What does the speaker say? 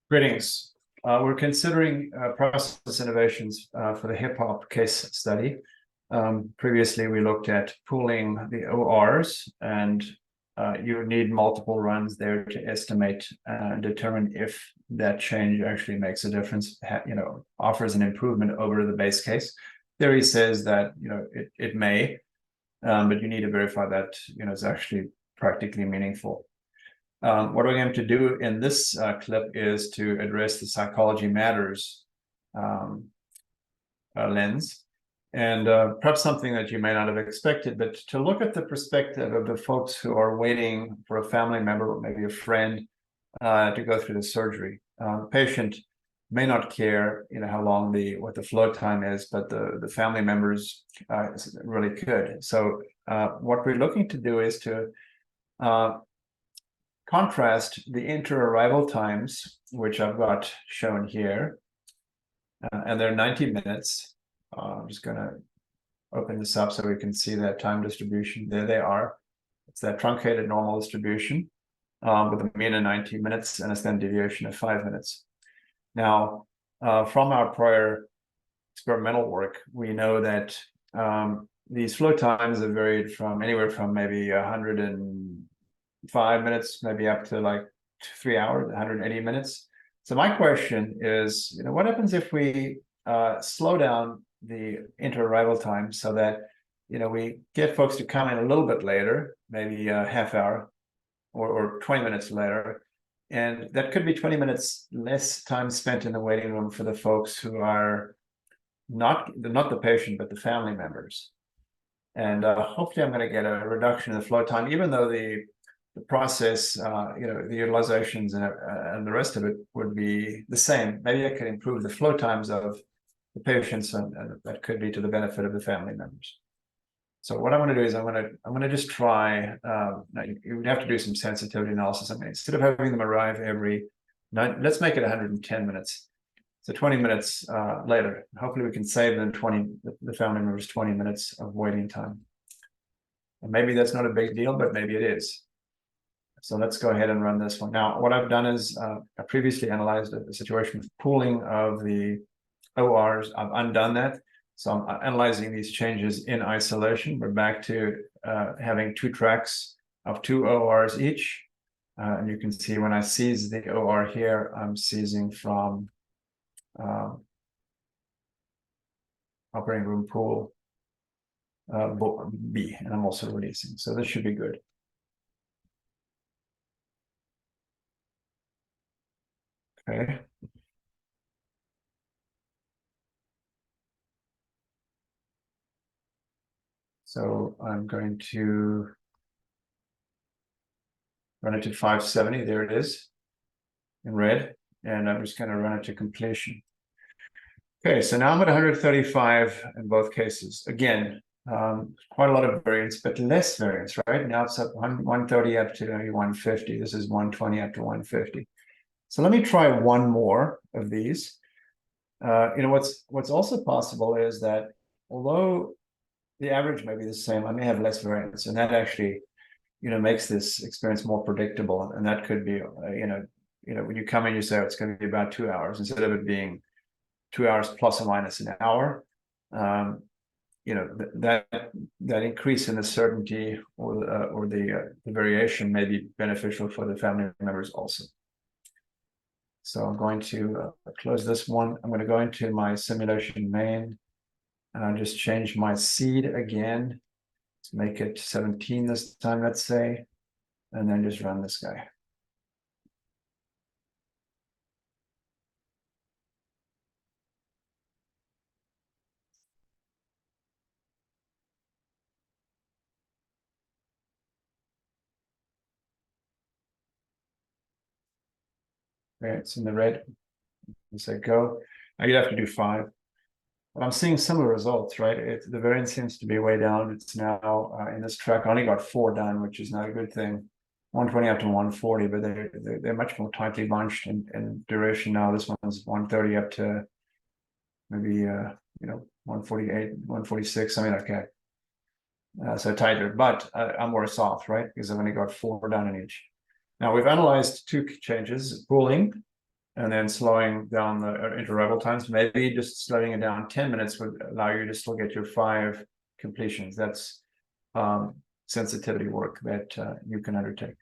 Greetings. We're considering process innovations for the hip hop case study. Previously, we looked at pooling the ORs, and you need multiple runs there to estimate and determine if that change actually makes a difference, offers an improvement over the base case. Theory says that, it may, but you need to verify that, it's actually practically meaningful. What we're going to do in this clip is to address the psychology matters lens, and perhaps something that you may not have expected, but to look at the perspective of the folks who are waiting for a family member or maybe a friend to go through the surgery. The patient may not care, how long what the flow time is, but the family members really could. So what we're looking to do is to contrast the inter-arrival times, which I've got shown here, and they're 90 minutes. I'm just going to open this up so we can see that time distribution. There they are. It's that truncated normal distribution with a mean of 90 minutes and a standard deviation of 5 minutes. Now, from our prior experimental work, we know that these flow times have varied from anywhere from maybe 105 minutes, maybe up to like 3 hours, 180 minutes. So my question is, what happens if we slow down the inter-arrival time so that, we get folks to come in a little bit later, maybe a half hour or 20 minutes later, and that could be 20 minutes less time spent in the waiting room for the folks who are not the patient, but the family members. And hopefully I'm going to get a reduction in the flow time, even though the process, the utilizations and the rest of it would be the same. Maybe I could improve the flow times of the patients, and that could be to the benefit of the family members. So what I'm going to do is I'm going to just try. You would have to do some sensitivity analysis. I mean, instead of having them arrive every 9, let's make it 110 minutes. So 20 minutes later. Hopefully we can save them the family members 20 minutes of waiting time. And maybe that's not a big deal, but maybe it is. So let's go ahead and run this one. Now, what I've done is I previously analyzed a situation with pooling of the ORs. I've undone that. So I'm analyzing these changes in isolation. We're back to having 2 tracks of 2 ORs each. And you can see when I seize the OR here, I'm seizing from operating room pool B, and I'm also releasing. So this should be good. Okay. So I'm going to run it to 570. There it is in red. And I'm just going to run it to completion. Okay, so now I'm at 135 in both cases. Again, quite a lot of variance, but less variance, right? Now it's up 130 up to 150. This is 120 up to 150. So let me try one more of these. What's also possible is that although the average may be the same, I may have less variance, and that actually, makes this experience more predictable. And that could be, when you come in, you say it's going to be about 2 hours instead of it being 2 hours plus or minus an hour. That increase in the certainty or the variation may be beneficial for the family members also. So I'm going to close this one. I'm going to go into my simulation main, and I'll just change my seed again to make it 17 this time, let's say, and then just run this guy. Okay, it's in the red. You say go. Now you'd have to do 5. But I'm seeing similar results, right? The variance seems to be way down. It's now in this track, I only got 4 done, which is not a good thing. 120 up to 140, but they're much more tightly bunched in duration now. This one's 130 up to maybe 148, 146, something like that. So tighter, but I'm worse off, right? Because I've only got 4 done in each. Now we've analyzed 2 changes, pooling and then slowing down the interval times. Maybe just slowing it down 10 minutes would allow you to still get your 5 completions. That's sensitivity work that you can undertake.